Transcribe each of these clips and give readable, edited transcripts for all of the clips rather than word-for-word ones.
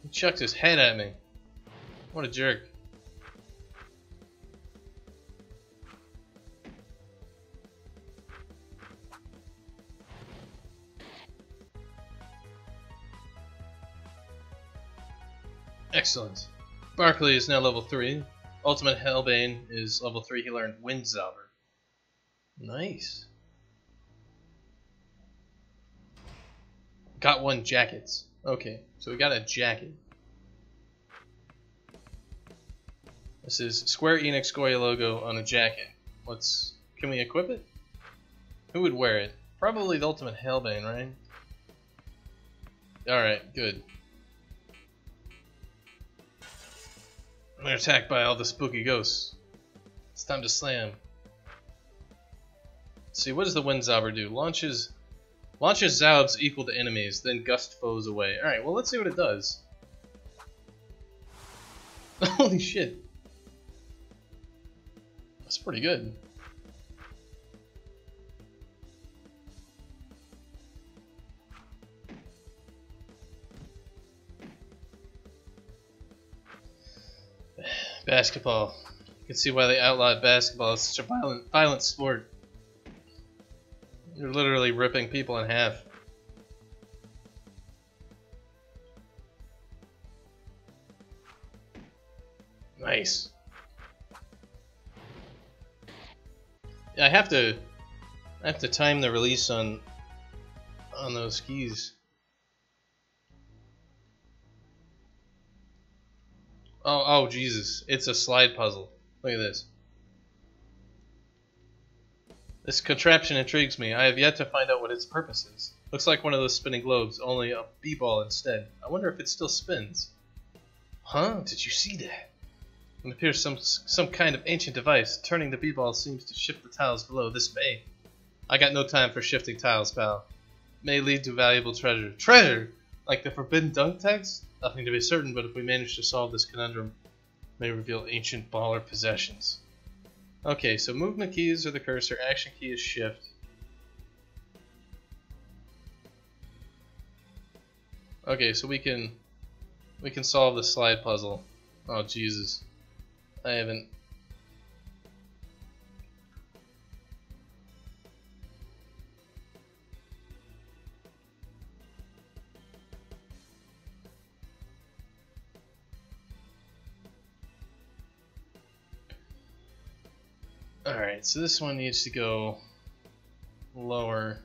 He chucked his head at me. What a jerk. Excellent. Barkley is now level 3. Ultimate Hellbane is level 3. He learned Windzauber. Nice. Got 1 jackets. Okay, so we got a jacket. This is Square Enix Goya logo on a jacket. Can we equip it? Who would wear it? Probably the Ultimate Hellbane, right? Alright, good. We're attacked by all the spooky ghosts. It's time to slam. Let's see, what does the Windzauber do? Launches Zoubs equal to enemies, then gust foes away. Alright, well let's see what it does. Holy shit. That's pretty good. Basketball. You can see why they outlawed basketball. It's such a violent sport. You're literally ripping people in half. Nice. Yeah, I have to time the release on those skis. Oh Jesus! It's a slide puzzle. Look at this. This contraption intrigues me. I have yet to find out what its purpose is. Looks like one of those spinning globes, only a b-ball instead. I wonder if it still spins. Huh? Did you see that? It appears some kind of ancient device. Turning the b-ball seems to shift the tiles below. This may. I got no time for shifting tiles, pal. May lead to valuable treasure. Treasure? Like the forbidden dunk text? Nothing to be certain, but if we manage to solve this conundrum, it may reveal ancient baller possessions. Okay, so movement keys are the cursor, action key is shift. Okay, so we can solve the slide puzzle. Oh Jesus. I haven't. Alright, so this one needs to go lower.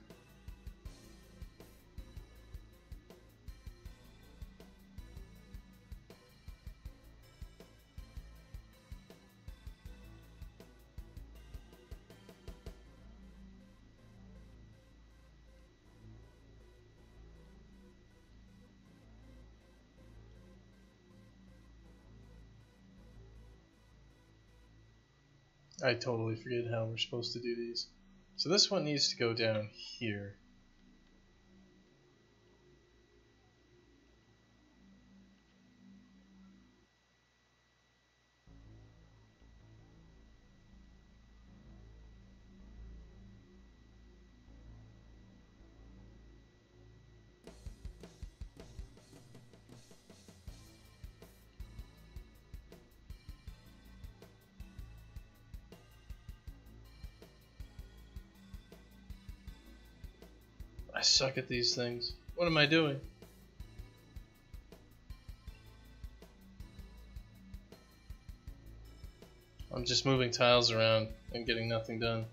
I totally forget how we're supposed to do these. So this one needs to go down here. I suck at these things. What am I doing? I'm just moving tiles around and getting nothing done.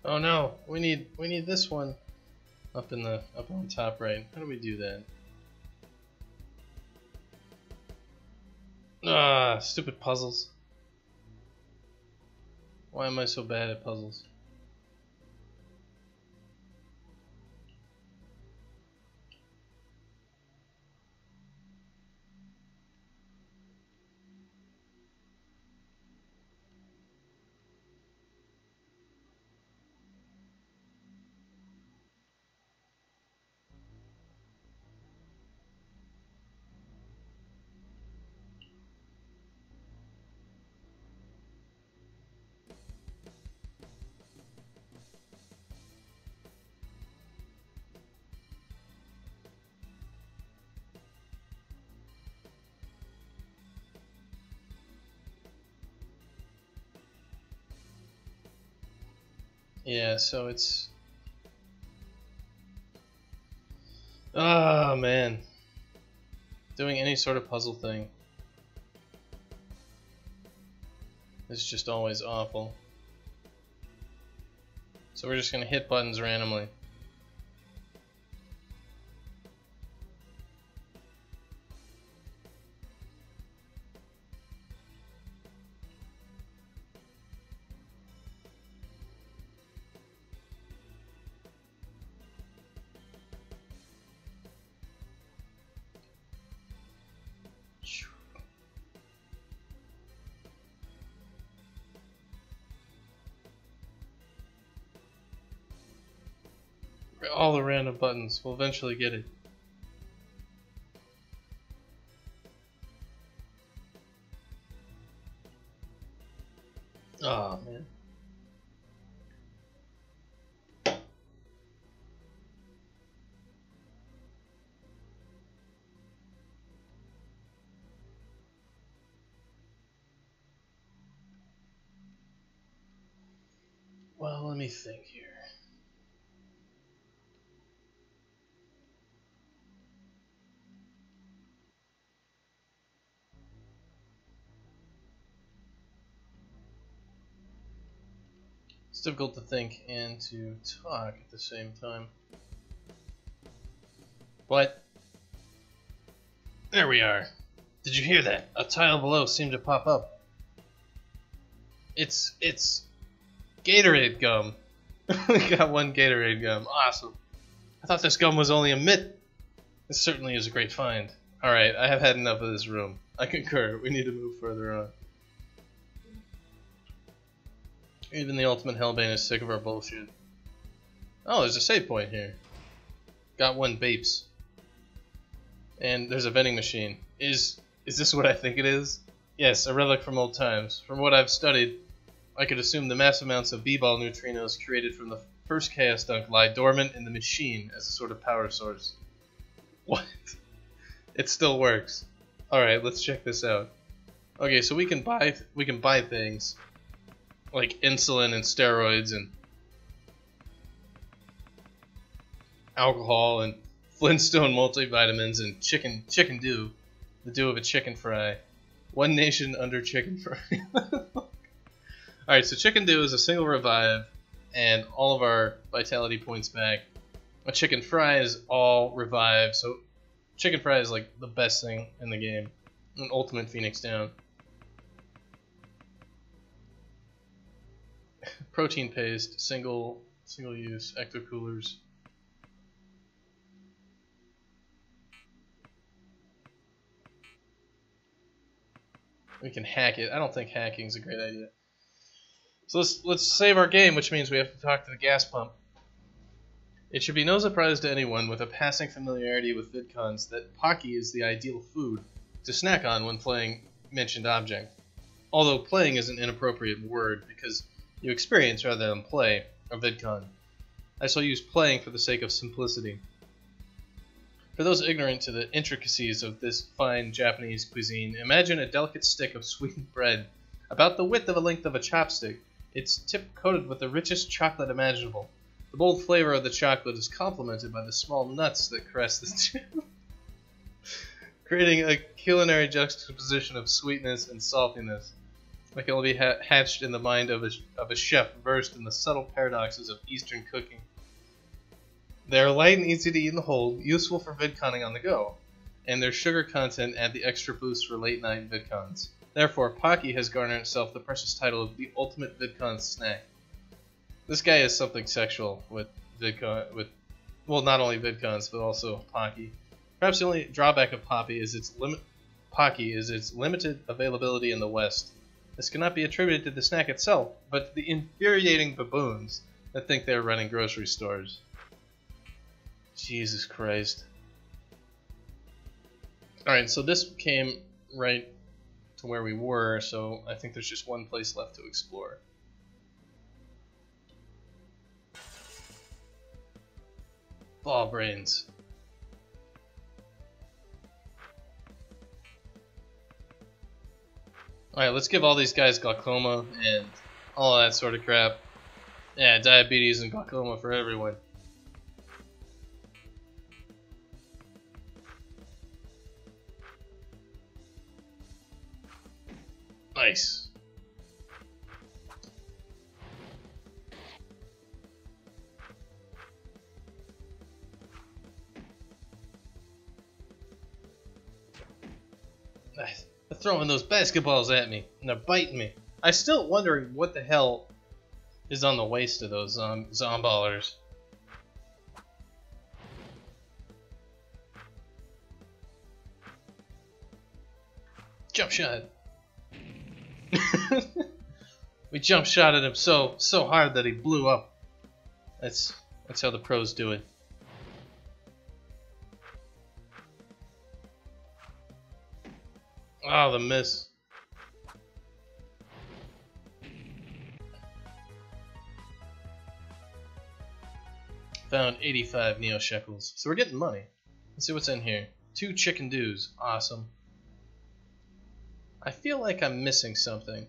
Oh no, we need this one up on top right. How do we do that? Ah, stupid puzzles. Why am I so bad at puzzles? Yeah, so it's... Oh, man. Doing any sort of puzzle thing is just always awful. So we're just going to hit buttons randomly. All the random buttons. We'll eventually get it. Oh, man. Well, let me think here. It's difficult to think and to talk at the same time. What? There we are. Did you hear that? A tile below seemed to pop up. It's Gatorade gum. We got one Gatorade gum. Awesome. I thought this gum was only a myth. This certainly is a great find. Alright, I have had enough of this room. I concur. We need to move further on. Even the ultimate hellbane is sick of our bullshit. Oh, there's a save point here. Got one Bapes. And there's a vending machine. Is this what I think it is? Yes, a relic from old times. From what I've studied, I could assume the mass amounts of B-Ball neutrinos created from the first chaos dunk lie dormant in the machine as a sort of power source. What? It still works. Alright, let's check this out. Okay, so we can buy things like insulin and steroids and alcohol and Flintstone multivitamins and chicken dew, the dew of a chicken fry. One nation under chicken fry. Alright, so chicken dew is a single revive and all of our vitality points back. A chicken fry is all revive, so chicken fry is like the best thing in the game. An ultimate Phoenix down. Protein paste, single use, ecto coolers. We can hack it. I don't think hacking is a great idea. So let's save our game, which means we have to talk to the gas pump. It should be no surprise to anyone with a passing familiarity with VidCons that Pocky is the ideal food to snack on when playing mentioned object. Although playing is an inappropriate word because you experience rather than play a VidCon. I shall use playing for the sake of simplicity. For those ignorant to the intricacies of this fine Japanese cuisine, imagine a delicate stick of sweetened bread, about the width of a length of a chopstick. Its tip coated with the richest chocolate imaginable. The bold flavor of the chocolate is complemented by the small nuts that caress the chip, creating a culinary juxtaposition of sweetness and saltiness that can only be hatched in the mind of a chef versed in the subtle paradoxes of Eastern cooking. They are light and easy to eat and hold, useful for vidconning on the go, and their sugar content add the extra boost for late night vidcons. Therefore, Pocky has garnered itself the precious title of the ultimate VidCon snack. This guy is something sexual with VidCon, well, not only VidCons, but also Pocky. Perhaps the only drawback of Pocky is its limited availability in the West. This cannot be attributed to the snack itself, but to the infuriating baboons that think they're running grocery stores. Jesus Christ. Alright, so this came right to where we were, so I think there's just one place left to explore. Ball brains. Alright, let's give all these guys glaucoma and all that sort of crap. Yeah, diabetes and glaucoma for everyone. Nice. They're throwing those basketballs at me, and they're biting me. I'm still wondering what the hell is on the waist of those zomballers. Jump shot. We jump shot at him so hard that he blew up. That's how the pros do it. Oh, the miss. Found 85 neo shekels. So we're getting money. Let's see what's in here. 2 chicken dews. Awesome. I feel like I'm missing something.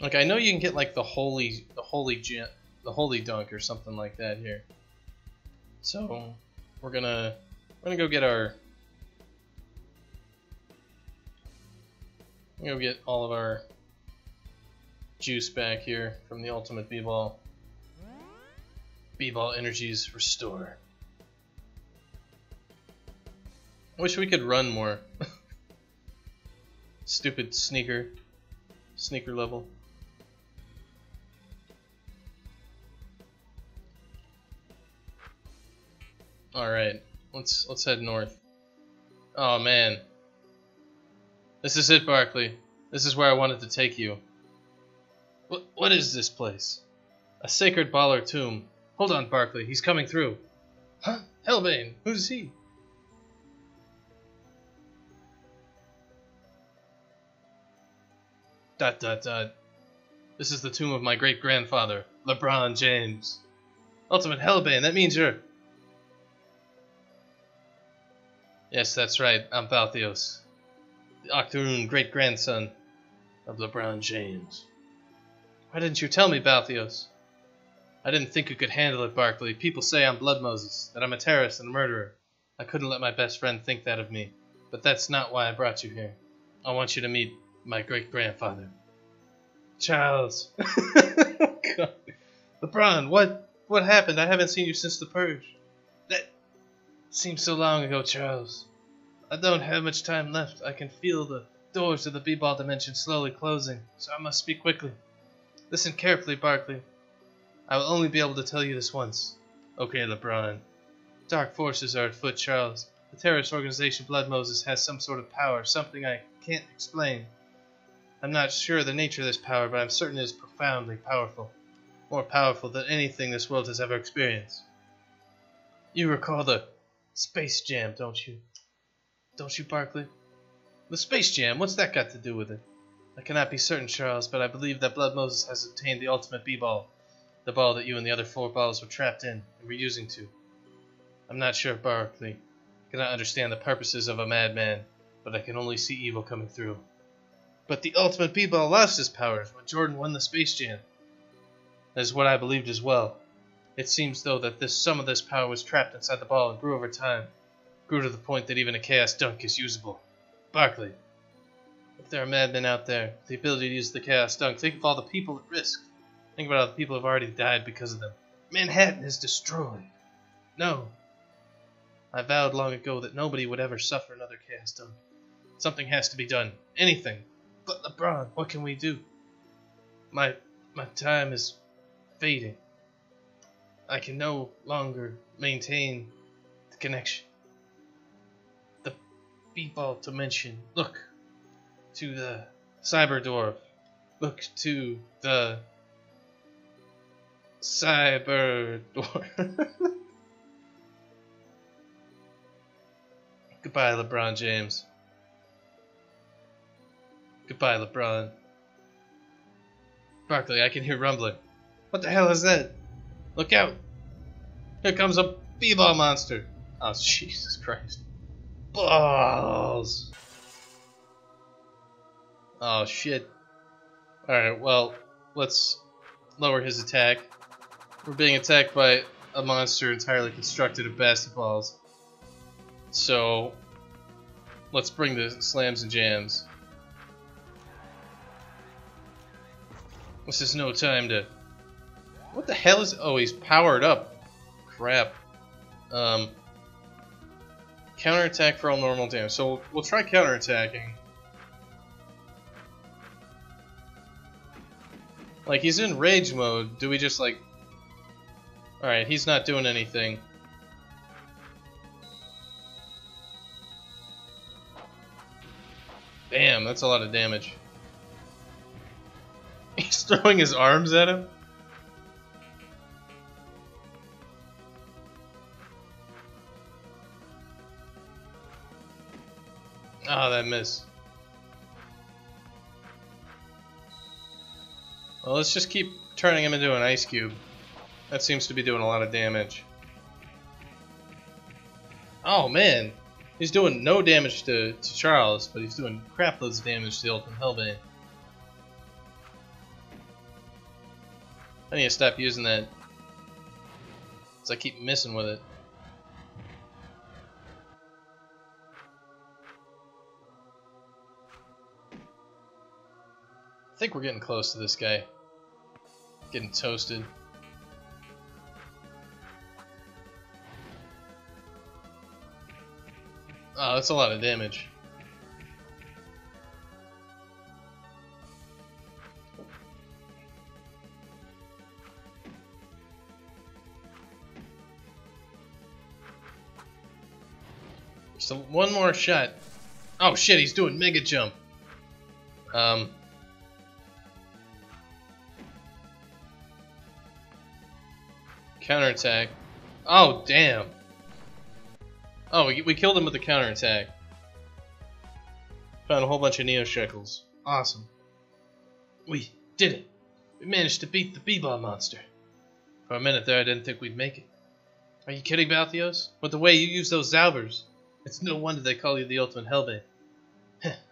Like, I know you can get like the holy dunk or something like that here. So we're gonna go get our get all of our juice back here from the ultimate B-Ball. B-Ball energies restore. I wish we could run more. Stupid sneaker level. Alright, let's head north. Oh man. This is it, Barkley. This is where I wanted to take you. What is this place? A sacred baller tomb. Hold on, Barkley, he's coming through. Huh? Hellbane, who's he? ... This is the tomb of my great-grandfather, LeBron James. Ultimate Hellbane, that means you're... Yes, that's right, I'm Balthios, the Octoroon great-grandson of LeBron James. Why didn't you tell me, Balthios? I didn't think you could handle it, Barkley. People say I'm Blood Moses, that I'm a terrorist and a murderer. I couldn't let my best friend think that of me, but that's not why I brought you here. I want you to meet my great-grandfather. Charles. God. LeBron, what happened? I haven't seen you since the Purge. That seems so long ago, Charles. I don't have much time left. I can feel the doors of the B-Ball dimension slowly closing, so I must speak quickly. Listen carefully, Barkley. I will only be able to tell you this once. Okay, LeBron. Dark forces are afoot, Charles. The terrorist organization Blood Moses has some sort of power, something I can't explain. I'm not sure of the nature of this power, but I'm certain it is profoundly powerful. More powerful than anything this world has ever experienced. You recall the Space Jam, don't you? Don't you, Barkley? The Space Jam, what's that got to do with it? I cannot be certain, Charles, but I believe that Blood Moses has obtained the ultimate B-Ball. The ball that you and the other 4 balls were trapped in and were using to. I'm not sure, Barkley. I cannot understand the purposes of a madman, but I can only see evil coming through. But the ultimate B-Ball lost his powers when Jordan won the Space Jam. That is what I believed as well. It seems, though, that some of this power was trapped inside the ball and grew over time. Grew to the point that even a Chaos Dunk is usable. Barkley, if there are madmen out there with the ability to use the Chaos Dunk, think of all the people at risk. Think about all the people who have already died because of them. Manhattan is destroyed. No. I vowed long ago that nobody would ever suffer another chaos dunk. Something has to be done. Anything. But LeBron, what can we do? My time is fading. I can no longer maintain the connection. The B-Ball dimension. Look to the cyber dwarf. Look to the cyber dwarf. Goodbye, LeBron James. Goodbye, LeBron. Barkley, I can hear rumbling. What the hell is that? Look out! Here comes a B-Ball monster. Oh, Jesus Christ. Balls! Oh, shit. Alright, well, let's lower his attack. We're being attacked by a monster entirely constructed of basketballs. So, let's bring the slams and jams. This is no time to... What the hell is... Oh, he's powered up. Crap. Counterattack for all normal damage. So, we'll try counterattacking. Like, he's in rage mode. Do we just, like... Alright, he's not doing anything. Damn, that's a lot of damage. He's throwing his arms at him? Oh, that missed. Well, let's just keep turning him into an ice cube. That seems to be doing a lot of damage. Oh, man. He's doing no damage to Charles, but he's doing crap loads of damage to the Ultimate Hellbane. I need to stop using that, because I keep missing with it. I think we're getting close to this guy. Getting toasted. Oh, that's a lot of damage. So one more shot. Oh shit, he's doing mega jump. Counterattack. Oh damn. Oh, we killed him with the counterattack. Found a whole bunch of Neo Shekels. Awesome. We did it. We managed to beat the B-Ball monster. For a minute there, I didn't think we'd make it. Are you kidding, Balthios? With the way you use those Zalvers, it's no wonder they call you the Ultimate Hellbane.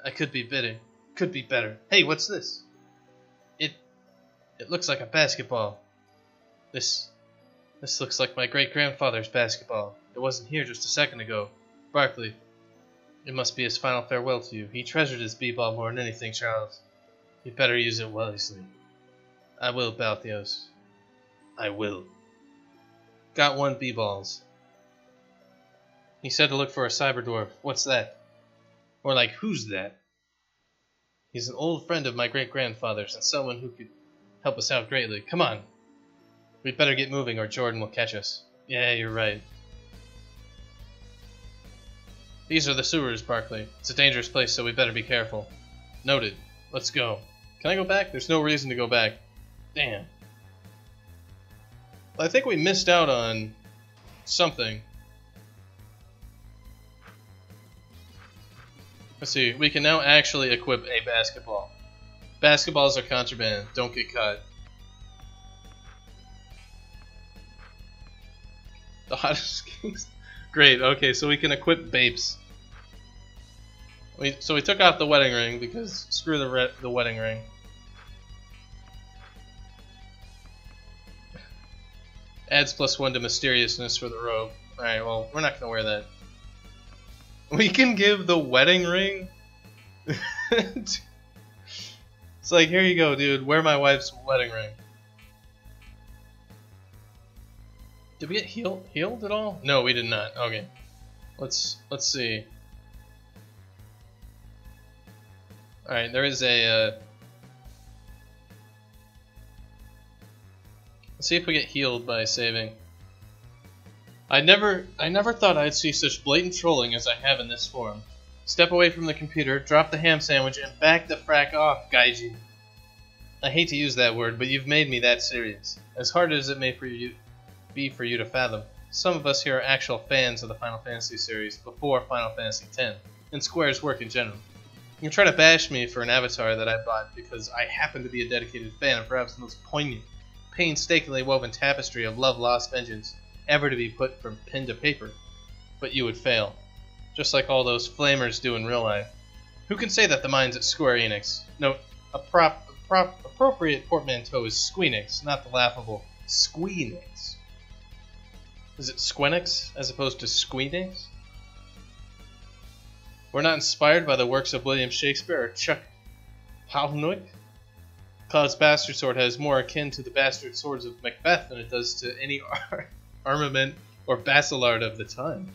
I could be better. Could be better. Hey, what's this? It looks like a basketball. This looks like my great-grandfather's basketball. It wasn't here just a second ago. Barkley, it must be his final farewell to you. He treasured his B-ball more than anything, Charles. You better use it wisely. I will, Balthios. I will. Got 1 B-balls. He said to look for a cyber dwarf. What's that? Or like, who's that? He's an old friend of my great-grandfather's and someone who could help us out greatly. Come on. We'd better get moving or Jordan will catch us. Yeah, you're right. These are the sewers, Barkley. It's a dangerous place, so we better be careful. Noted. Let's go. Can I go back? There's no reason to go back. Damn. Well, I think we missed out on something. Let's see. We can now actually equip a basketball. Basketballs are contraband. Don't get caught. The hottest kings. Great, okay, so we can equip Bapes. So we took off the wedding ring because screw the wedding ring. Adds +1 to mysteriousness for the robe. Alright, well, we're not gonna wear that. We can give the wedding ring? It's like, here you go, dude, wear my wife's wedding ring. Did we get healed at all? No, we did not. Okay. Let's see. All right, there is a. Let's see if we get healed by saving. I never thought I'd see such blatant trolling as I have in this form. Step away from the computer, drop the ham sandwich, and back the frack off, Gaiden. I hate to use that word, but you've made me that serious. As hard as it may be for you to fathom, some of us here are actual fans of the Final Fantasy series before Final Fantasy X, and Square's work in general. You can try to bash me for an avatar that I bought because I happen to be a dedicated fan of perhaps the most poignant, painstakingly woven tapestry of love, loss, vengeance ever to be put from pen to paper. But you would fail, just like all those flamers do in real life. Who can say that the minds at Square Enix? Note, appropriate portmanteau is Squeenix, not the laughable Squeenix. Is it Squenix as opposed to Squeenix? We're not inspired by the works of William Shakespeare or Chuck Palahniuk. Cloud's bastard sword has more akin to the bastard swords of Macbeth than it does to any armament or basilard of the time.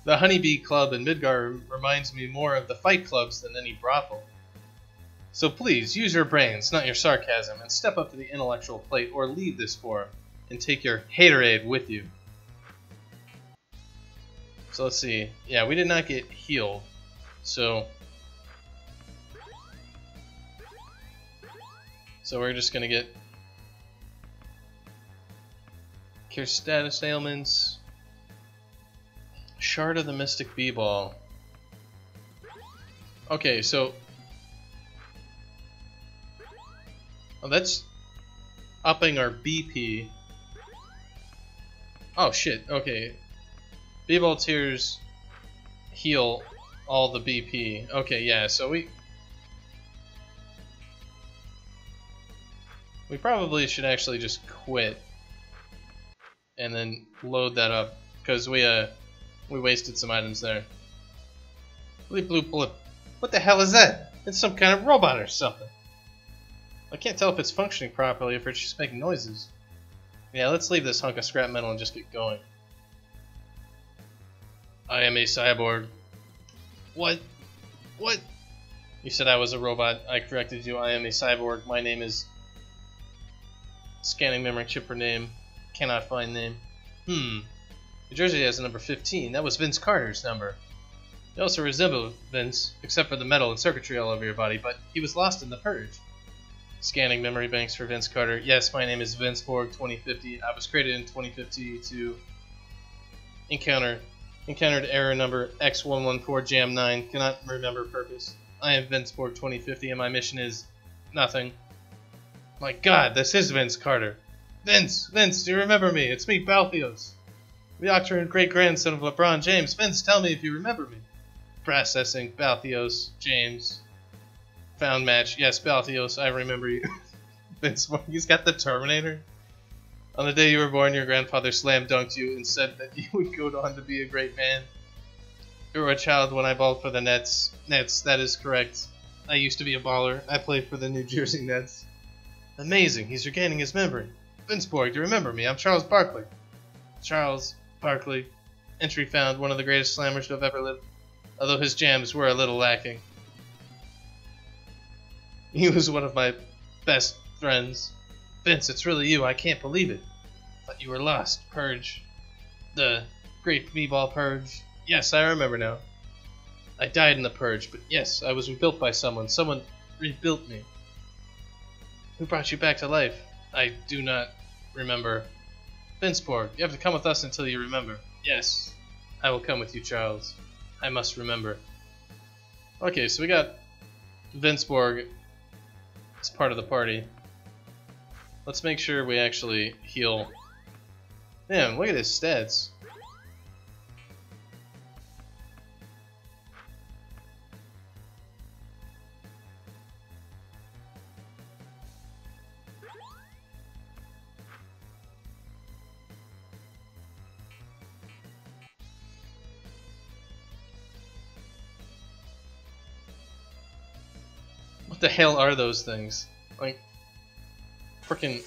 The Honeybee Club in Midgar reminds me more of the fight clubs than any brothel. So please, use your brains, not your sarcasm, and step up to the intellectual plate or leave this forum and take your haterade with you. So let's see. Yeah, we did not get healed. So we're just gonna get cure status ailments. Shard of the Mystic B-Ball. Okay, so that's upping our BP. Oh shit, okay. B-Ball tears heal all the BP. Okay, yeah, so we probably should actually just quit and then load that up because we wasted some items there. Bleep bloop blip. What the hell is that? It's some kind of robot or something. I can't tell if it's functioning properly or if it's just making noises. Yeah, let's leave this hunk of scrap metal and just get going. I am a cyborg. What? What? You said I was a robot. I corrected you. I am a cyborg. My name is... Scanning memory chip for name. Cannot find name. New Jersey has a number 15. That was Vince Carter's number. You also resemble Vince, except for the metal and circuitry all over your body, but he was lost in the Purge. Scanning memory banks for Vince Carter. Yes, my name is Vince Borg 2050. I was created in 2050 to encountered error number X114 Jam 9. Cannot remember purpose. I am Vince Borg 2050 and my mission is nothing. My god, this is Vince Carter. Vince, do you remember me? It's me, Balthios. The doctor and great-grandson of LeBron James. Vince, tell me if you remember me. Processing, Balthios, James. Found match. Yes, Balthios, I remember you. Vince, he's got the Terminator. On the day you were born, your grandfather slam-dunked you and said that you would go on to be a great man. You were a child when I balled for the Nets. Nets, that is correct. I used to be a baller. I played for the New Jersey Nets. Amazing, he's regaining his memory. Vince Borg, do you remember me? I'm Charles Barkley. Charles Barkley. Entry found, one of the greatest slammers to have ever lived, although his jams were a little lacking. He was one of my best friends. Vince, it's really you. I can't believe it. Thought you were lost. Purge. The Great B-Ball Purge. Yes, I remember now. I died in the Purge, but yes, I was rebuilt by someone. Someone rebuilt me. Who brought you back to life? I do not remember. Vince Borg, you have to come with us until you remember. Yes, I will come with you, Charles. I must remember. Okay, so we got Vince Borg as part of the party. Let's make sure we actually heal. Damn, look at his stats. What the hell are those things? Like, freaking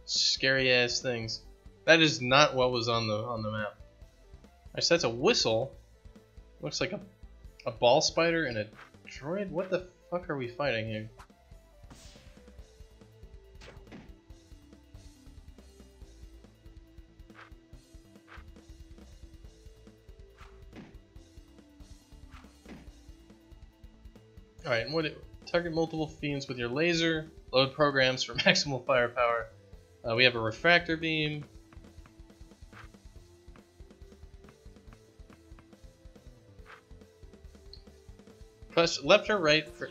scary ass things. That is not what was on the map. Alright, so that's a whistle. Looks like a ball spider and a droid? What the fuck are we fighting here? Alright, and target multiple fiends with your laser, load programs for maximal firepower. We have a refractor beam. Press left or right for...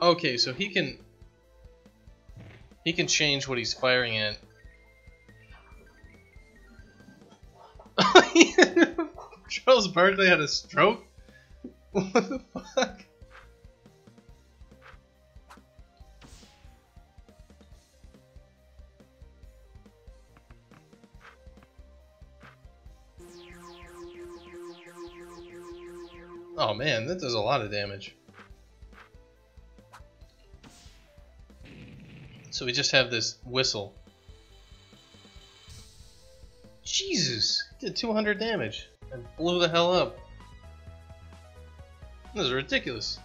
Okay, so he can change what he's firing at. Charles Barkley had a stroke? What the fuck? Oh man, that does a lot of damage. So we just have this whistle. Jesus! Did 200 damage and blew the hell up. This is ridiculous.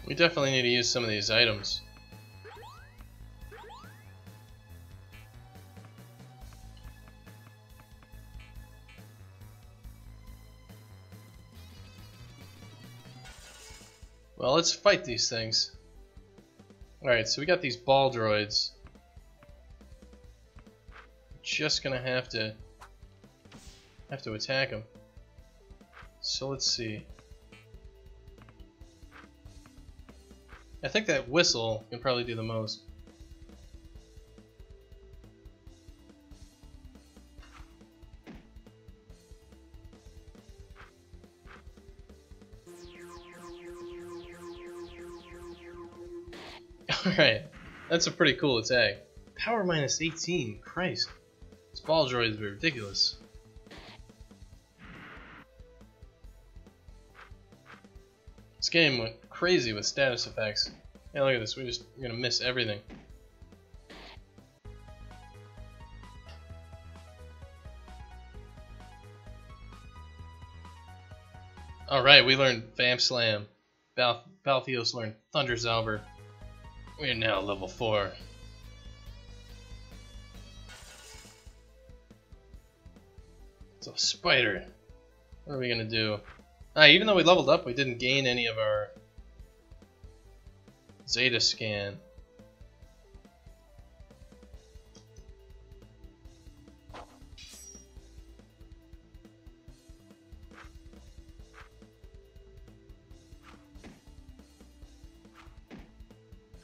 We definitely need to use some of these items. Well, let's fight these things. Alright, so we got these ball droids. Just gonna have to attack them. So let's see. I think that whistle can probably do the most. Alright, that's a pretty cool attack. Power minus 18, Christ. This ball droid is ridiculous. This game went crazy with status effects. Yeah, look at this, we're gonna miss everything. Alright, we learned Vamp Slam. Balthios learned Thunder Zalber. We are now level 4. It's a spider. What are we gonna do? Even though we leveled up, we didn't gain any of our Zeta scan.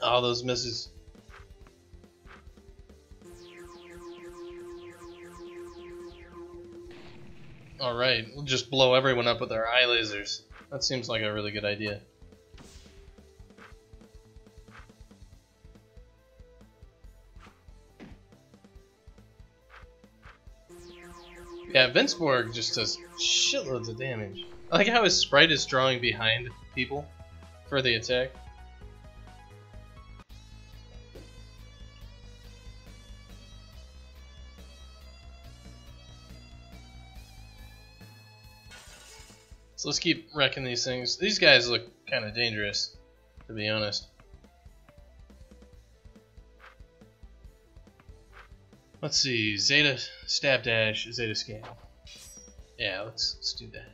Oh, those misses. Alright, we'll just blow everyone up with our eye lasers. That seems like a really good idea. Yeah, Vinceborg just does shitloads of damage. I like how his sprite is drawing behind people for the attack. So let's keep wrecking these things. These guys look kind of dangerous, to be honest. Let's see, Zeta Stab Dash, Zeta Scan. Yeah, let's do that.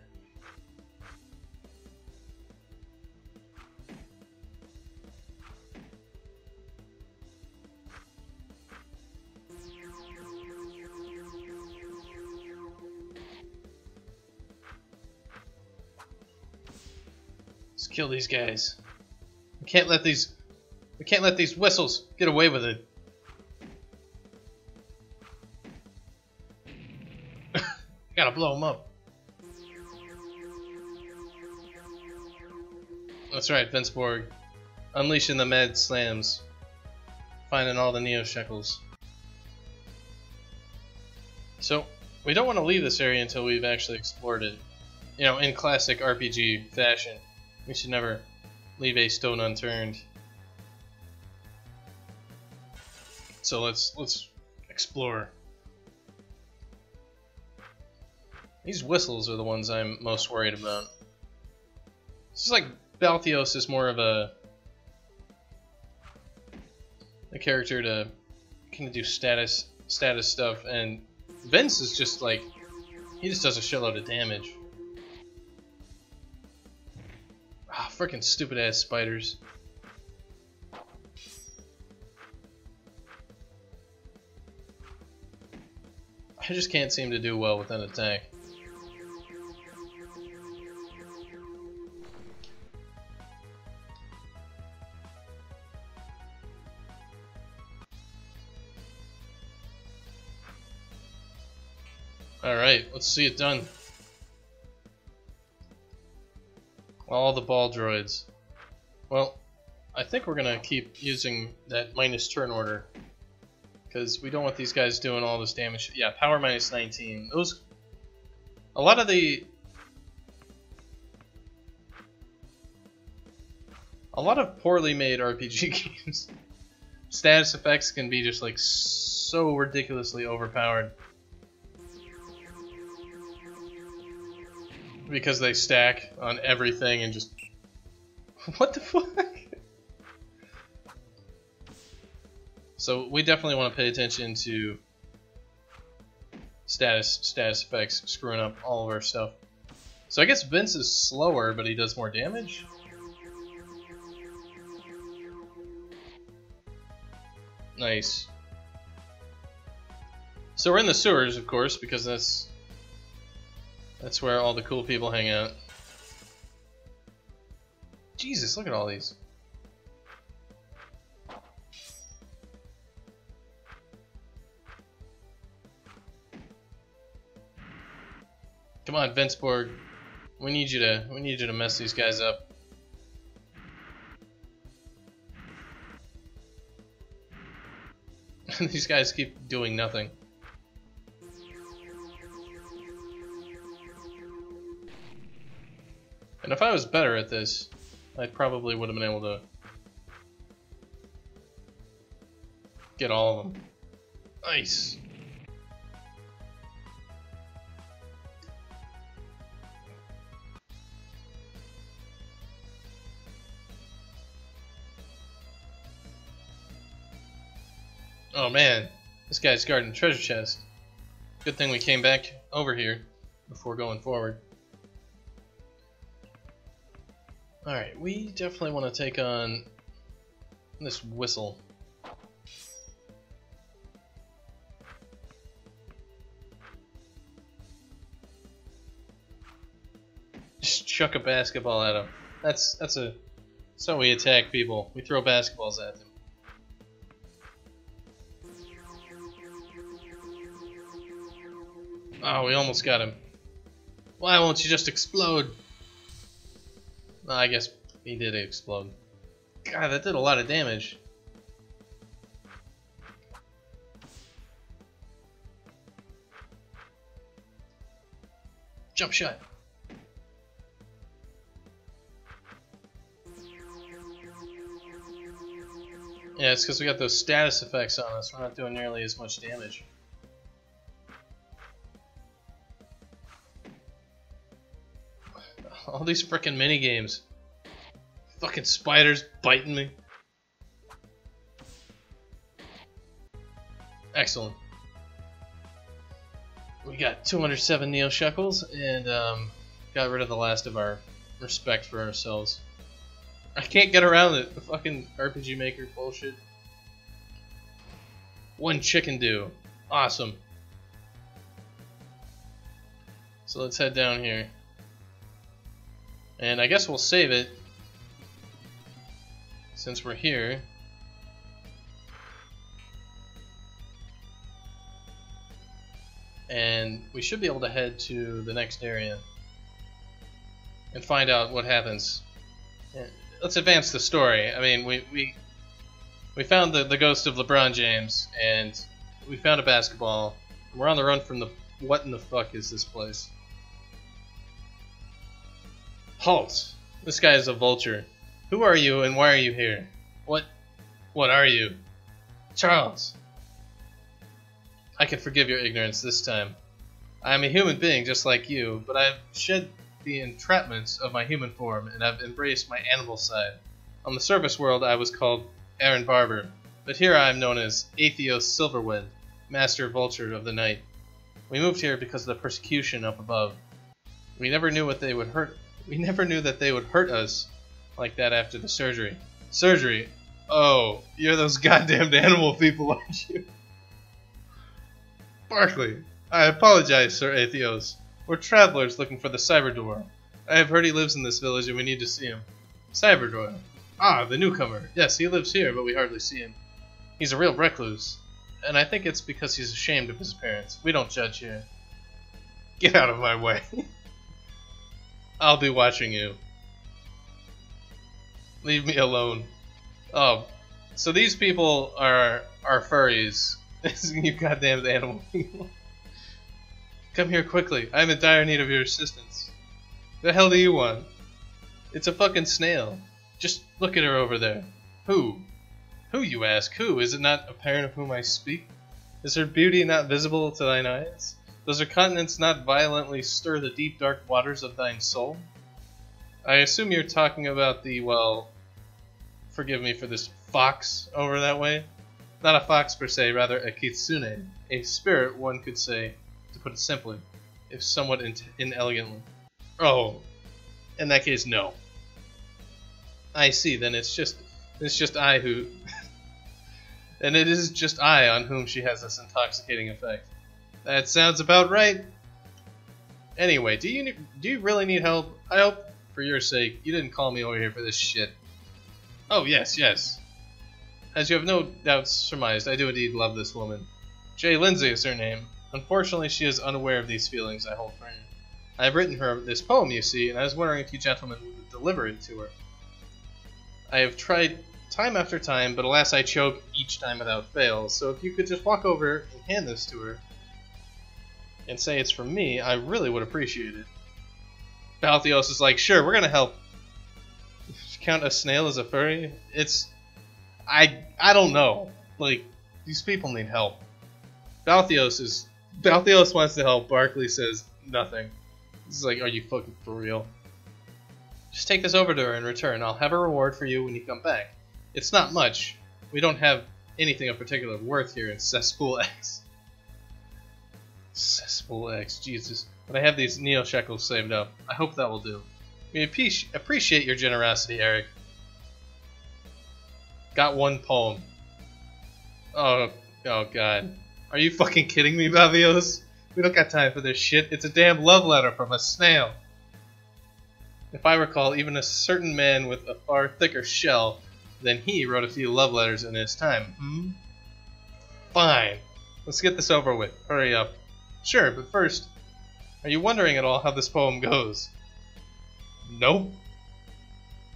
Let's kill these guys. We can't let these whistles get away with it. Gotta blow them up. That's right, Vinceborg. Unleashing the mad slams. Finding all the Neo Shekels. So, we don't want to leave this area until we've actually explored it. You know, in classic RPG fashion. We should never leave a stone unturned. So let's explore. These whistles are the ones I'm most worried about. It's like Balthios is more of a character to kind of do status stuff, and Vince is just like, he just does a shitload of damage. Ah, freaking stupid ass spiders. I just can't seem to do well with an attack. Alright, let's see it done. All the ball droids. Well, I think we're gonna keep using that minus turn order, because we don't want these guys doing all this damage. Yeah, power minus 19. Those, a lot of poorly made RPG games, status effects can be just like so ridiculously overpowered because they stack on everything and just what the fuck? So we definitely want to pay attention to status effects screwing up all of our stuff. So I guess Vince is slower, but he does more damage. Nice. So we're in the sewers, of course, because that's where all the cool people hang out. Jesus, look at all these. Come on, Vinceborg. We need you to mess these guys up. These guys keep doing nothing. And if I was better at this, I probably would have been able to get all of them. Nice. Oh man, this guy's guarding the treasure chest. Good thing we came back over here before going forward. Alright, we definitely want to take on this whistle. Just chuck a basketball at him. That's how we attack people. We throw basketballs at them. Oh, we almost got him. Why won't you just explode? Well, I guess he did explode. God, that did a lot of damage. Jump shot. Yeah, it's because we got those status effects on us. We're not doing nearly as much damage. All these frickin' mini games. Fucking spiders biting me. Excellent. We got 207 Neo Shekels and got rid of the last of our respect for ourselves. I can't get around it. The fucking RPG Maker bullshit. One chicken do. Awesome. So let's head down here. And I guess we'll save it since we're here. And we should be able to head to the next area and find out what happens. Let's advance the story. I mean, we found the ghost of LeBron James, and we found a basketball. We're on the run from the... What in the fuck is this place? Halt! This guy is a vulture. Who are you and why are you here? What are you? Charles! I can forgive your ignorance this time. I am a human being just like you, but I have shed the entrapments of my human form and have embraced my animal side. On the surface world I was called Aaron Barber, but here I am known as Atheos Silverwind, Master Vulture of the Night. We moved here because of the persecution up above. We never knew that they would hurt us like that after the surgery. Surgery? Oh, you're those goddamned animal people, aren't you? Barkley, I apologize, Sir Atheos. We're travelers looking for the Cyberdweller. I have heard he lives in this village and we need to see him. Cyberdweller? Ah, the newcomer. Yes, he lives here, but we hardly see him. He's a real recluse, and I think it's because he's ashamed of his appearance. We don't judge here. Get out of my way. I'll be watching you. Leave me alone. Oh, so these people are furries. You goddamn animal people. Come here quickly. I'm in dire need of your assistance. The hell do you want? It's a fucking snail. Just look at her over there. Who? Who, you ask? Who? Is it not apparent of whom I speak? Is her beauty not visible to thine eyes? Does her countenance not violently stir the deep dark waters of thine soul? I assume you're talking about the, well, forgive me for this, fox over that way? Not a fox per se, rather a kitsune, a spirit, one could say, to put it simply, if somewhat inelegantly. Oh, in that case, no. I see, then it's just I who... and it is just I on whom she has this intoxicating effect. That sounds about right. Anyway, do you really need help? I hope, for your sake, you didn't call me over here for this shit. Oh, yes. As you have no doubt surmised, I do indeed love this woman. J. Lindsay is her name. Unfortunately, she is unaware of these feelings I hold for her. I have written her this poem, you see, and I was wondering if you gentlemen would deliver it to her. I have tried time after time, but alas I choke each time without fail, so if you could just walk over and hand this to her, and say it's from me, I really would appreciate it. Balthios is like, sure, we're gonna help. Count a snail as a furry? I don't know. Like, these people need help. Balthios wants to help. Barkley says nothing. This is like, are you fucking for real? Just take this over to her in return. I'll have a reward for you when you come back. It's not much. We don't have anything of particular worth here in Cesspool X. Cesspool X, Jesus. But I have these Neo shekels saved up. I hope that will do. We appreciate your generosity, Eric. Got one poem. Oh god. Are you fucking kidding me, Bavios? We don't got time for this shit. It's a damn love letter from a snail. If I recall, even a certain man with a far thicker shell than he wrote a few love letters in his time. Fine. Let's get this over with. Hurry up. Sure, but first, are you wondering at all how this poem goes? Nope.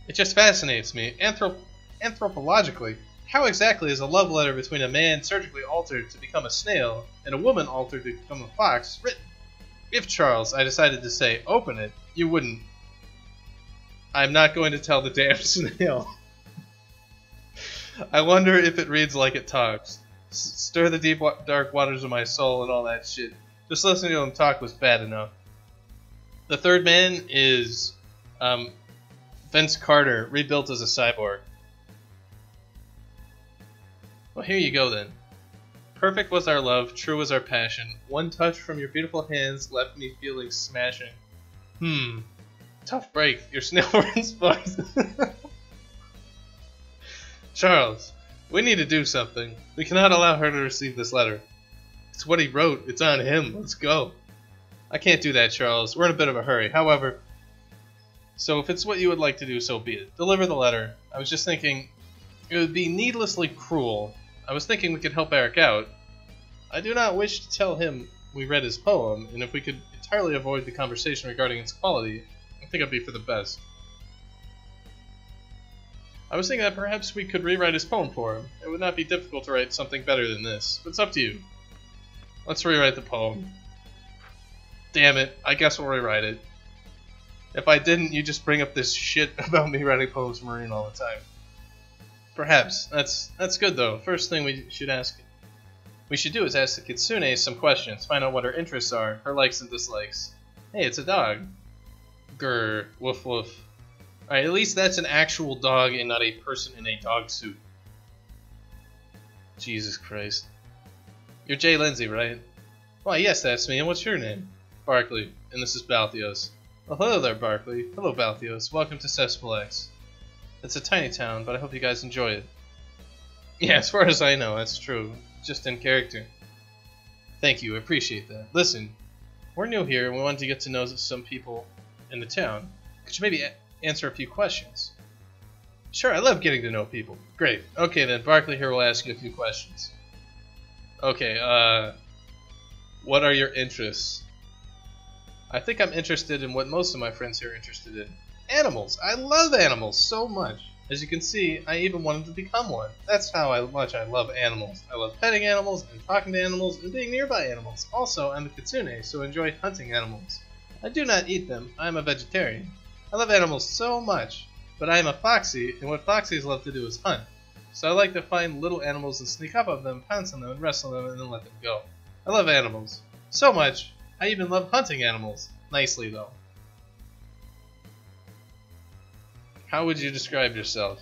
It just fascinates me. Anthropologically, how exactly is a love letter between a man surgically altered to become a snail and a woman altered to become a fox written? If, Charles, I decided to say, open it, you wouldn't. I'm not going to tell the damn snail. I wonder if it reads like it talks. Stir the deep dark waters of my soul and all that shit. Just listening to him talk was bad enough. The third man is Vince Carter, rebuilt as a cyborg. Well, here you go then. Perfect was our love, true was our passion. One touch from your beautiful hands left me feeling smashing. Tough break. Your snail runs fucked. Charles, we need to do something. We cannot allow her to receive this letter. It's what he wrote. It's on him. Let's go. I can't do that, Charles. We're in a bit of a hurry. However, so if it's what you would like to do, so be it. Deliver the letter. I was just thinking it would be needlessly cruel. I was thinking we could help Eric out. I do not wish to tell him we read his poem, and if we could entirely avoid the conversation regarding its quality, I think it'd be for the best. I was thinking that perhaps we could rewrite his poem for him. It would not be difficult to write something better than this, but it's up to you. Let's rewrite the poem. Damn it, I guess we'll rewrite it. If I didn't, you just bring up this shit about me writing poems for Marine all the time. Perhaps. That's good though. First thing we should do is ask the Kitsune some questions, find out what her interests are, her likes and dislikes. Hey, it's a dog. Grr, woof woof. Alright, at least that's an actual dog and not a person in a dog suit. Jesus Christ. You're Jay Lindsay, right? Why, yes, that's me, and what's your name? Barkley, and this is Balthios. Well, hello there, Barkley. Hello, Balthios. Welcome to Cesspool X. It's a tiny town, but I hope you guys enjoy it. Yeah, as far as I know, that's true. Just in character. Thank you, I appreciate that. Listen, we're new here, and we wanted to get to know some people in the town. Could you maybe answer a few questions? Sure, I love getting to know people. Great. Okay then, Barkley here will ask you a few questions. Okay, what are your interests? I think I'm interested in what most of my friends here are interested in. Animals! I love animals so much. As you can see, I even wanted to become one. That's how much I love animals. I love petting animals, and talking to animals, and being nearby animals. Also, I'm a kitsune, so enjoy hunting animals. I do not eat them. I am a vegetarian. I love animals so much, but I am a foxy, and what foxys love to do is hunt. So I like to find little animals and sneak up on them, pounce on them, and wrestle them, and then let them go. I love animals. So much, I even love hunting animals. Nicely, though. How would you describe yourself?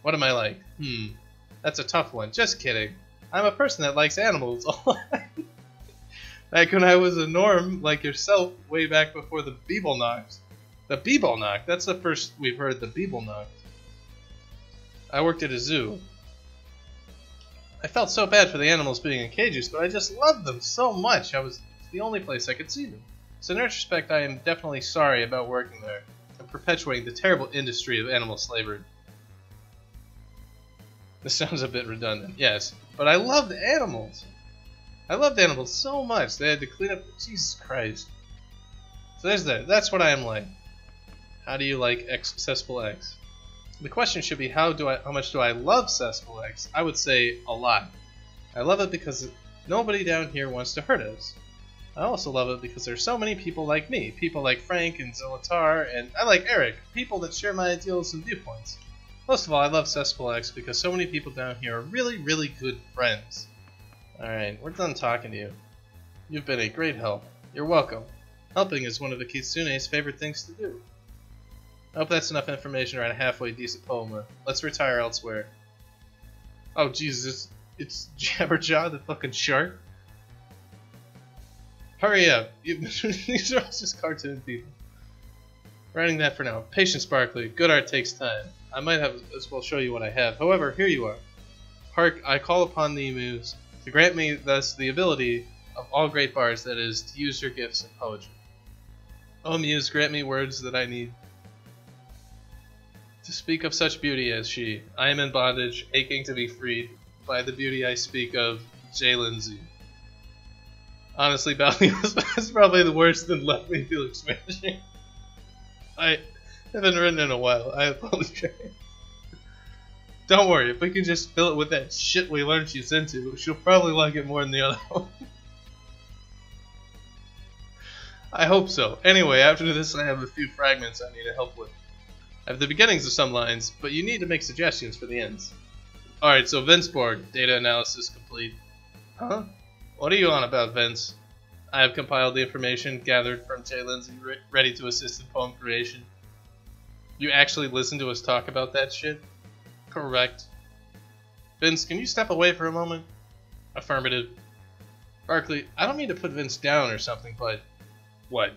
What am I like? That's a tough one. Just kidding. I'm a person that likes animals. Back when I was a norm like yourself, way back before the B-Ballnacht. The B-Ballnacht? That's the first we've heard, the B-Ballnacht. I worked at a zoo. I felt so bad for the animals being in cages, but I just loved them so much. It's the only place I could see them. So in retrospect, I am definitely sorry about working there and perpetuating the terrible industry of animal slavery. This sounds a bit redundant, yes, but I loved animals. I loved animals so much they had to clean up. Jesus Christ. So there's that. That's what I am like. How do you like Cesspool X? The question should be how much do I love Cesspool X? I would say a lot. I love it because nobody down here wants to hurt us. I also love it because there's so many people like me, people like Frank and Zolatar, and I like Eric, people that share my ideals and viewpoints. Most of all, I love Cesspool X because so many people down here are really, really good friends. Alright, we're done talking to you. You've been a great help. You're welcome. Helping is one of the Kitsune's favorite things to do. I hope that's enough information to write a halfway decent poem with. Let's retire elsewhere. Oh Jesus, it's Jabberjaw the fucking shark? Hurry up. These are all just cartoon people. Writing that for now. Patience, Barkley. Good art takes time. I might have as well show you what I have. However, here you are. Hark, I call upon thee, Muse, to grant me thus the ability of all great bards, that is, to use your gifts in poetry. O Muse, grant me words that I need to speak of such beauty as she. I am in bondage, aching to be freed by the beauty I speak of, Jay Lindsay. Honestly, Balthios, that's probably the worst than left me feeling smashing. I haven't written in a while. I apologize. Don't worry, if we can just fill it with that shit we learned she's into, she'll probably like it more than the other one. I hope so. Anyway, after this I have a few fragments I need help with. I have the beginnings of some lines, but you need to make suggestions for the ends. Alright, so Vince Borg, data analysis complete. Huh? What are you on about, Vince? I have compiled the information gathered from Jay Lindsay, ready to assist in poem creation. You actually listened to us talk about that shit? Correct. Vince, can you step away for a moment? Affirmative. Barkley, I don't mean to put Vince down or something, but... What?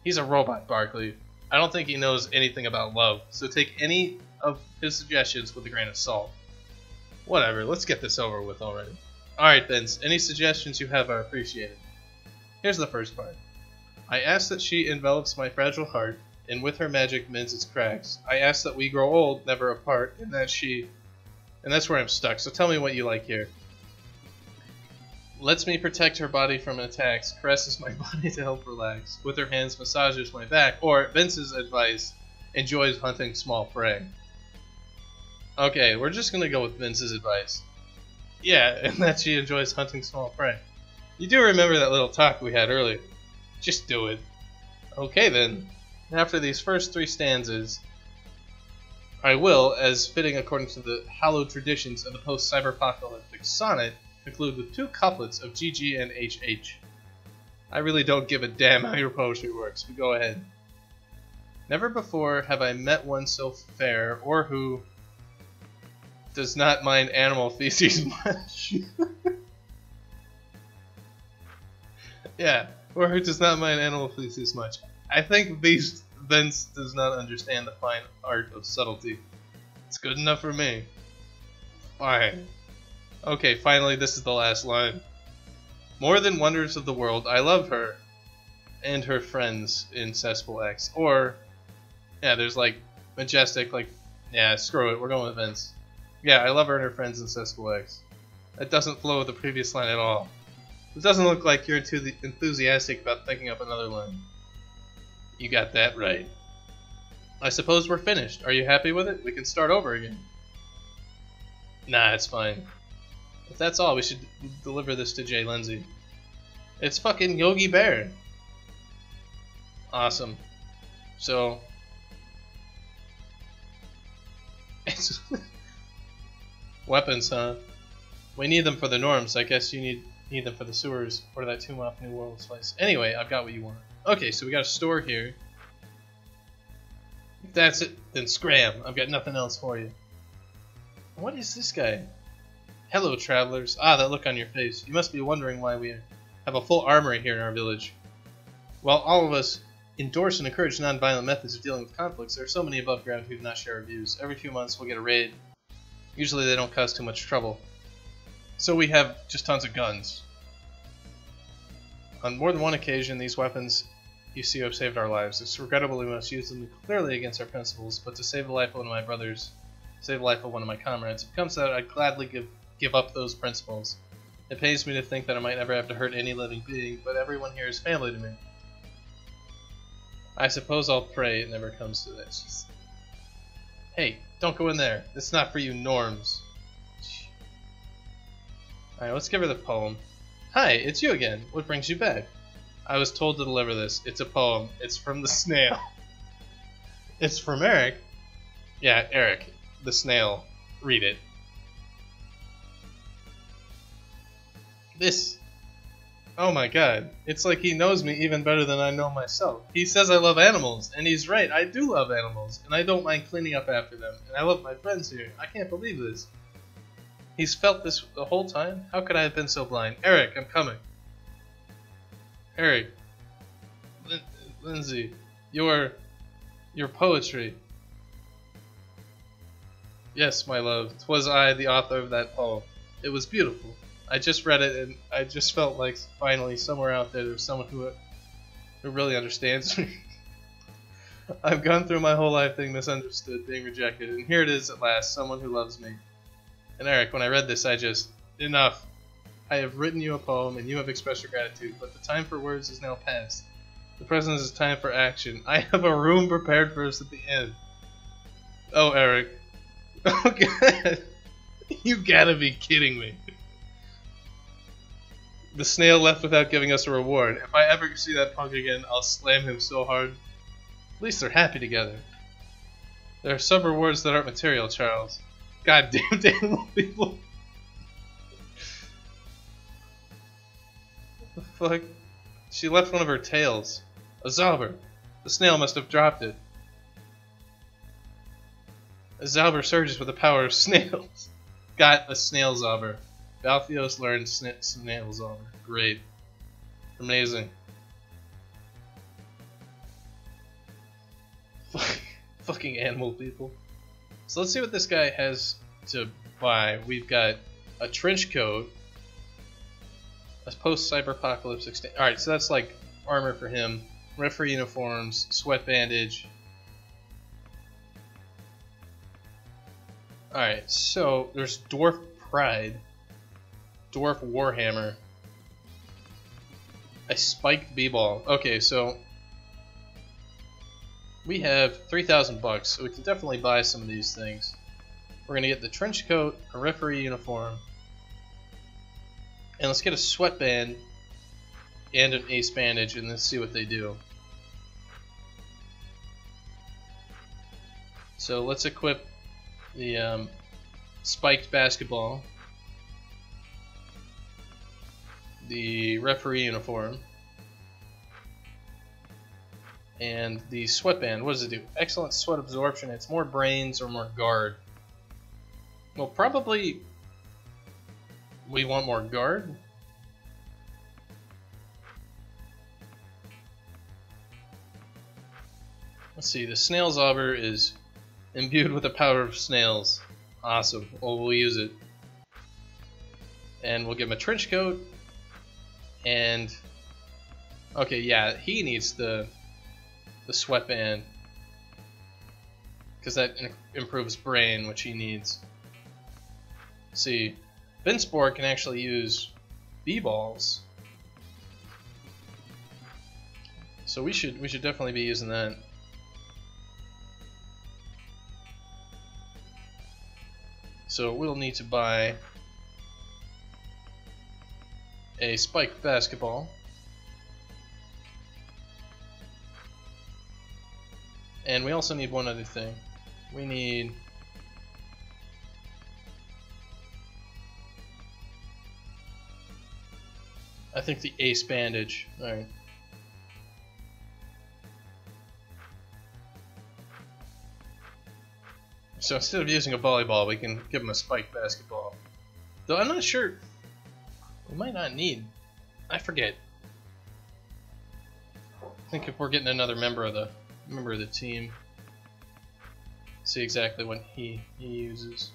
He's a robot, Barkley. I don't think he knows anything about love, so take any of his suggestions with a grain of salt. Whatever, let's get this over with already. Alright, Vince, any suggestions you have are appreciated. Here's the first part. I ask that she envelops my fragile heart, and with her magic mends its cracks. I ask that we grow old, never apart, and that she... And that's where I'm stuck, so tell me what you like here. Lets me protect her body from attacks, caresses my body to help relax, with her hands massages my back, or, Vince's advice, enjoys hunting small prey. Okay, we're just gonna go with Vince's advice. Yeah, and that she enjoys hunting small prey. You do remember that little talk we had earlier. Just do it. Okay then. And after these first 3 stanzas, I will, as fitting according to the hallowed traditions of the post-cyberpocalyptic sonnet, conclude with 2 couplets of GG and HH. I really don't give a damn how your poetry works, but go ahead. Never before have I met one so fair, or who does not mind animal feces much. Yeah, or who does not mind animal feces much. I think Vince does not understand the fine art of subtlety. It's good enough for me. Fine. Okay, finally, this is the last line. More than wonders of the world, I love her and her friends in Cesspool X. Or, yeah, there's like Majestic, like, yeah, screw it, we're going with Vince. Yeah, I love her and her friends in Cesspool X. That doesn't flow with the previous line at all. It doesn't look like you're enthusiastic about thinking up another line. You got that right. I suppose we're finished. Are you happy with it? We can start over again. Nah, it's fine. If that's all, we should deliver this to Jay Lindsay. It's fucking Yogi Bear. Awesome. So... it's weapons, huh? We need them for the norms. I guess you need them for the sewers or that tomb off New World's place. Anyway, I've got what you want. Okay, so we got a store here. If that's it, then scram. I've got nothing else for you. What is this guy? Hello, travelers. Ah, that look on your face. You must be wondering why we have a full armory here in our village. While all of us endorse and encourage non-violent methods of dealing with conflicts, there are so many above ground who do not share our views. Every few months we'll get a raid. Usually they don't cause too much trouble. So we have just tons of guns. On more than one occasion, these weapons you see have saved our lives. It's regrettable we must use them clearly against our principles, but to save the life of one of my brothers, save the life of one of my comrades, if it comes to that, I'd gladly give up those principles. It pains me to think that I might never have to hurt any living being, but everyone here is family to me. I suppose I'll pray it never comes to this. Hey, don't go in there. It's not for you norms. Alright, let's give her the poem. Hi, it's you again. What brings you back? I was told to deliver this. It's a poem. It's from the snail. It's from Eric. Yeah, Eric, the snail. Read it. This. Oh my god. It's like he knows me even better than I know myself. He says I love animals, and he's right. I do love animals, and I don't mind cleaning up after them, and I love my friends here. I can't believe this. He's felt this the whole time? How could I have been so blind? Eric, I'm coming. Eric. Lindsay. Your poetry. Yes, my love. 'Twas I, the author of that poem. It was beautiful. I just read it, and I just felt like finally somewhere out there's someone who really understands me. I've gone through my whole life being misunderstood, being rejected, and here it is at last, someone who loves me. And Eric, when I read this, enough. I have written you a poem, and you have expressed your gratitude, but the time for words is now past. The present is time for action. I have a room prepared for us at the end. Oh, Eric. Oh, God. You gotta be kidding me. The snail left without giving us a reward. If I ever see that punk again, I'll slam him so hard. At least they're happy together. There are some rewards that aren't material, Charles. God damn animal people. What the fuck? She left one of her tails. A zauber. The snail must have dropped it. A zauber surges with the power of snails. Got a snail zauber. Balthios learned snail zauber. Great. Amazing. Fucking animal people. So let's see what this guy has to buy. We've got a trench coat. A post-cyberpocalypse extent. Alright, so that's like armor for him. Referee uniforms, sweat bandage. Alright, so there's Dwarf Pride. Dwarf Warhammer. A spiked B-Ball. Okay, so we have 3,000 bucks, so we can definitely buy some of these things. We're gonna get the trench coat, a referee uniform, and let's get a sweatband and an ace bandage, and let's see what they do. So let's equip the spiked basketball, the referee uniform, and the sweatband. What does it do? Excellent sweat absorption. It's more brains or more guard. Well, probably we want more guard. Let's see, the snail's auger is imbued with the power of snails. Awesome. Well, we'll use it. And we'll give him a trench coat. And okay, yeah, he needs the sweatband because that improves brain, which he needs. See, Vinsport can actually use B-balls, so we should definitely be using that. So we'll need to buy a spiked basketball, and we also need one other thing. We need I think the ace bandage. Alright. So instead of using a volleyball, we can give him a spiked basketball. Though I'm not sure. We might not need. I forget. I think if we're getting another member of the team, see exactly what he uses.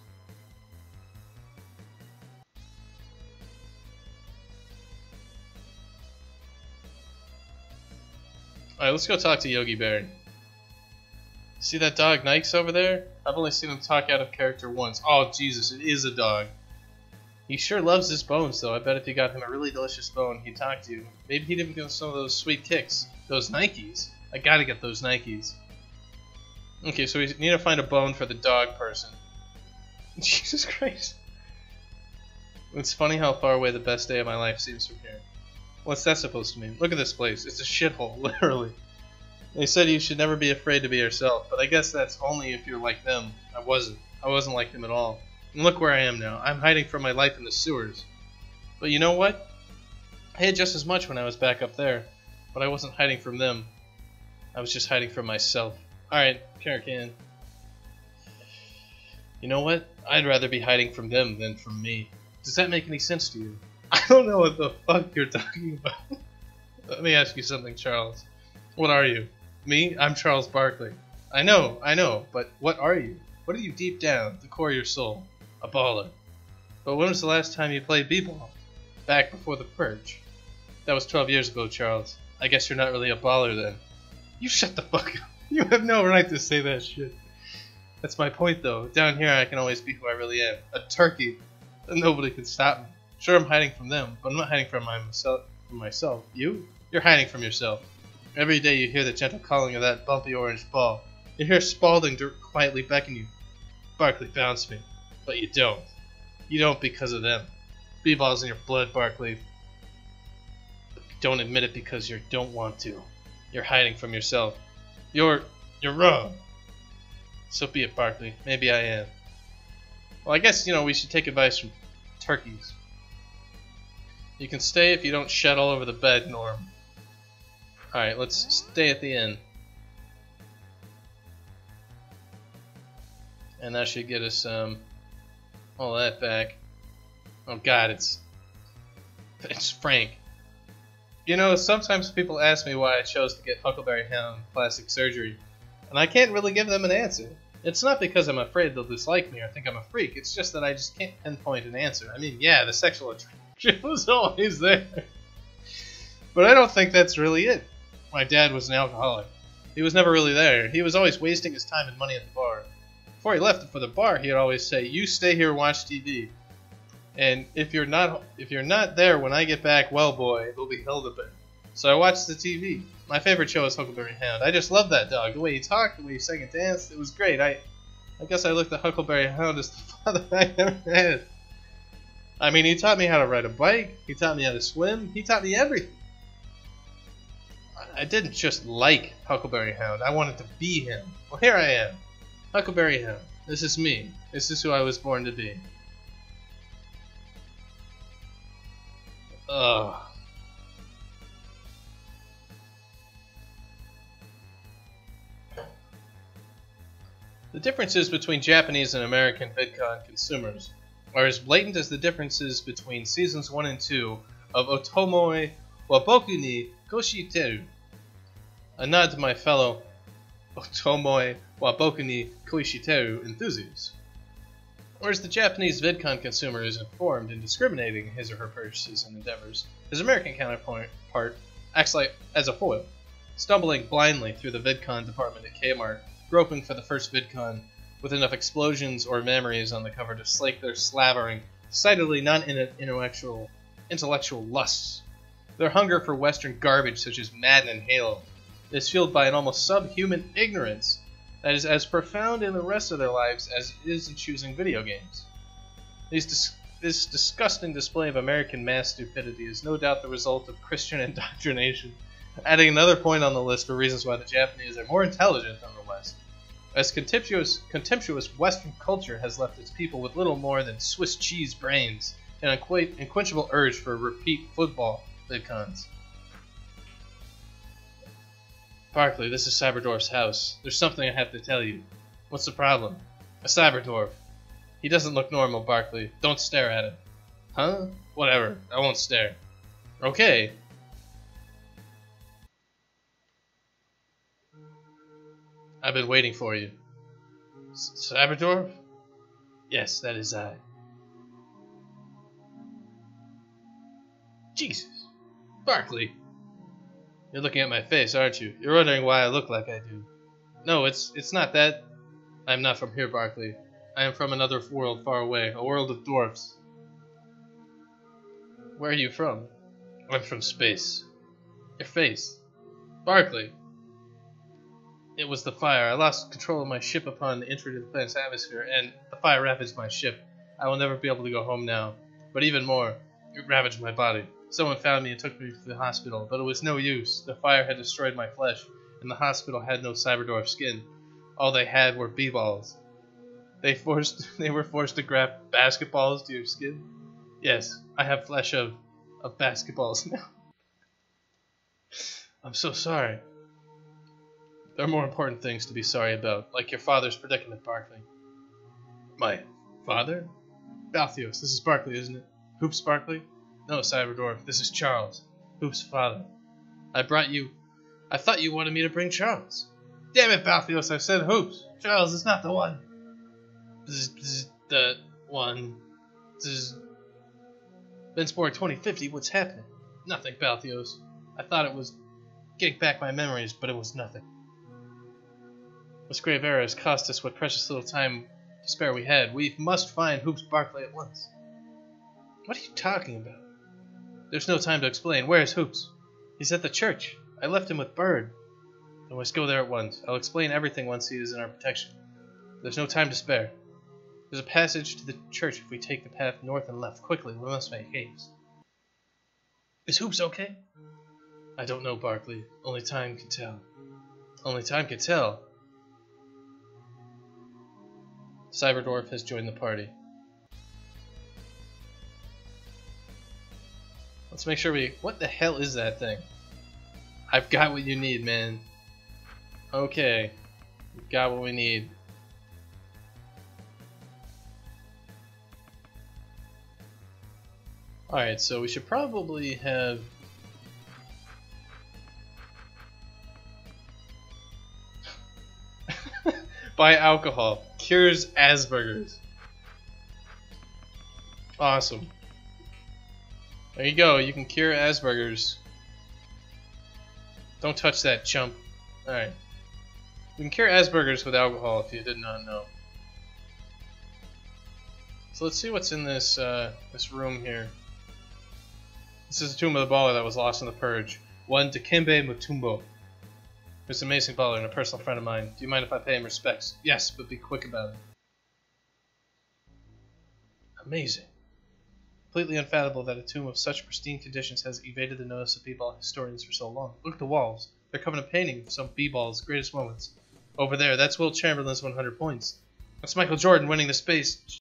Alright, let's go talk to Yogi Bear. See that dog Nikes over there? I've only seen him talk out of character once. Oh Jesus, it is a dog. He sure loves his bones though. I bet if you got him a really delicious bone, he'd talk to you. Maybe he'd even give some of those sweet kicks. Those Nikes. I gotta get those Nikes. Okay, so we need to find a bone for the dog person. Jesus Christ. It's funny how far away the best day of my life seems from here. What's that supposed to mean? Look at this place. It's a shithole, literally. They said you should never be afraid to be yourself, but I guess that's only if you're like them. I wasn't like them at all. And look where I am now. I'm hiding from my life in the sewers. But you know what? I had just as much when I was back up there, but I wasn't hiding from them. I was just hiding from myself. Alright, Karakan. You know what? I'd rather be hiding from them than from me. Does that make any sense to you? I don't know what the fuck you're talking about. Let me ask you something, Charles. What are you? Me? I'm Charles Barkley. I know, but what are you? What are you deep down, the core of your soul? A baller. But when was the last time you played B-ball? Back before the Purge. That was 12 years ago, Charles. I guess you're not really a baller then. You shut the fuck up. You have no right to say that shit. That's my point though. Down here I can always be who I really am. A turkey. And nobody can stop me. Sure, I'm hiding from them, but I'm not hiding from myself. You? You're hiding from yourself. Every day you hear the gentle calling of that bumpy orange ball. You hear Spaulding quietly beckon you. Barkley, bounce me. But you don't. You don't because of them. B-ball's in your blood, Barkley. But you don't admit it because you don't want to. You're hiding from yourself. You're wrong. So be it, Barkley. Maybe I am. Well, I guess, we should take advice from turkeys. You can stay if you don't shed all over the bed, Norm. Alright, let's stay at the inn. And that should get us all that back. Oh god, it's Frank. Sometimes people ask me why I chose to get Huckleberry Hound plastic surgery, and I can't really give them an answer. It's not because I'm afraid they'll dislike me or think I'm a freak, it's just that I just can't pinpoint an answer. I mean, yeah, the sexual attraction was always there. But I don't think that's really it. My dad was an alcoholic. He was never really there. He was always wasting his time and money at the bar. Before he left for the bar, he'd always say, "You stay here and watch TV. And if you're not there when I get back, well boy, it'll be hell to bed." So I watched the TV. My favorite show is Huckleberry Hound. I just love that dog. The way he talked, the way he sang and danced, it was great. I guess I looked at Huckleberry Hound as the father I ever had. I mean, he taught me how to ride a bike. He taught me how to swim. He taught me everything. I didn't just like Huckleberry Hound. I wanted to be him. Well, here I am. Huckleberry Hill. This is me. This is who I was born to be. Ugh. The differences between Japanese and American VidCon consumers are as blatant as the differences between Seasons 1 and 2 of Otomoe wa Boku ni Koshiteru. A nod to my fellow Otomoe wa Boku ni Koshiteru enthusiasts. Whereas the Japanese VidCon consumer is informed and discriminating in his or her purchases and endeavors, his American counterpart acts like as a foil, stumbling blindly through the VidCon department at Kmart, groping for the first VidCon with enough explosions or memories on the cover to slake their slavering, decidedly non-intellectual lusts. Their hunger for Western garbage such as Madden and Halo is fueled by an almost subhuman ignorance that is as profound in the rest of their lives as it is in choosing video games. This disgusting display of American mass stupidity is no doubt the result of Christian indoctrination, adding another point on the list for reasons why the Japanese are more intelligent than the West, as contemptuous Western culture has left its people with little more than Swiss cheese brains and an unquenchable urge for repeat football VidCons. Barkley, this is Cyberdwarf's house. There's something I have to tell you. What's the problem? A Cyberdwarf. He doesn't look normal, Barkley. Don't stare at him. Huh? Whatever. I won't stare. Okay. I've been waiting for you. Cyberdwarf? Yes, that is I. Jesus. Barkley. You're looking at my face, aren't you? You're wondering why I look like I do. No, it's not that. I am not from here, Barkley. I am from another world far away, a world of dwarfs. Where are you from? I'm from space. Your face. Barkley. It was the fire. I lost control of my ship upon entry to the planet's atmosphere, and the fire ravaged my ship. I will never be able to go home now. But even more, it ravaged my body. Someone found me and took me to the hospital, but it was no use. The fire had destroyed my flesh, and the hospital had no Cyberdwarf skin. All they had were B-balls. They were forced to graft basketballs to your skin. Yes, I have flesh of basketballs now. I'm so sorry. There are more important things to be sorry about, like your father's predicament, Barkley. My father? Balthios, this is Barkley, isn't it? Hoopz Barkley? No, Cyberdwarf, this is Charles, Hoop's father. I thought you wanted me to bring Charles. Damn it, Balthios, I said Hoopz. Charles is not the one. The one. Bensborg 2050, what's happening? Nothing, Balthios. I thought it was getting back my memories, but it was nothing. This grave error has cost us what precious little time to spare we had. We must find Hoopz Barkley at once. What are you talking about? There's no time to explain. Where is Hoopz? He's at the church. I left him with Bird. Then let's go there at once. I'll explain everything once he is in our protection. There's no time to spare. There's a passage to the church if we take the path north and left. Quickly, we must make haste. Is Hoopz okay? I don't know, Barkley. Only time can tell. Only time can tell. Cyberdwarf has joined the party. Let's make sure we... What the hell is that thing? I've got what you need, man. Okay. We've got what we need. Alright, so we should probably have... Buy alcohol. Cures Asperger's. Awesome. There you go, you can cure Asperger's. Don't touch that, chump. Alright. You can cure Asperger's with alcohol if you did not know. So let's see what's in this this room here. This is the tomb of the baller that was lost in the purge. One Dikembe Mutombo. Who's an amazing baller and a personal friend of mine. Do you mind if I pay him respects? Yes, but be quick about it. Amazing. Completely unfathomable that a tomb of such pristine conditions has evaded the notice of B-Ball historians for so long. Look at the walls. They're covered in painting of some B-Ball's greatest moments. Over there, that's Will Chamberlain's 100 points. That's Michael Jordan winning the space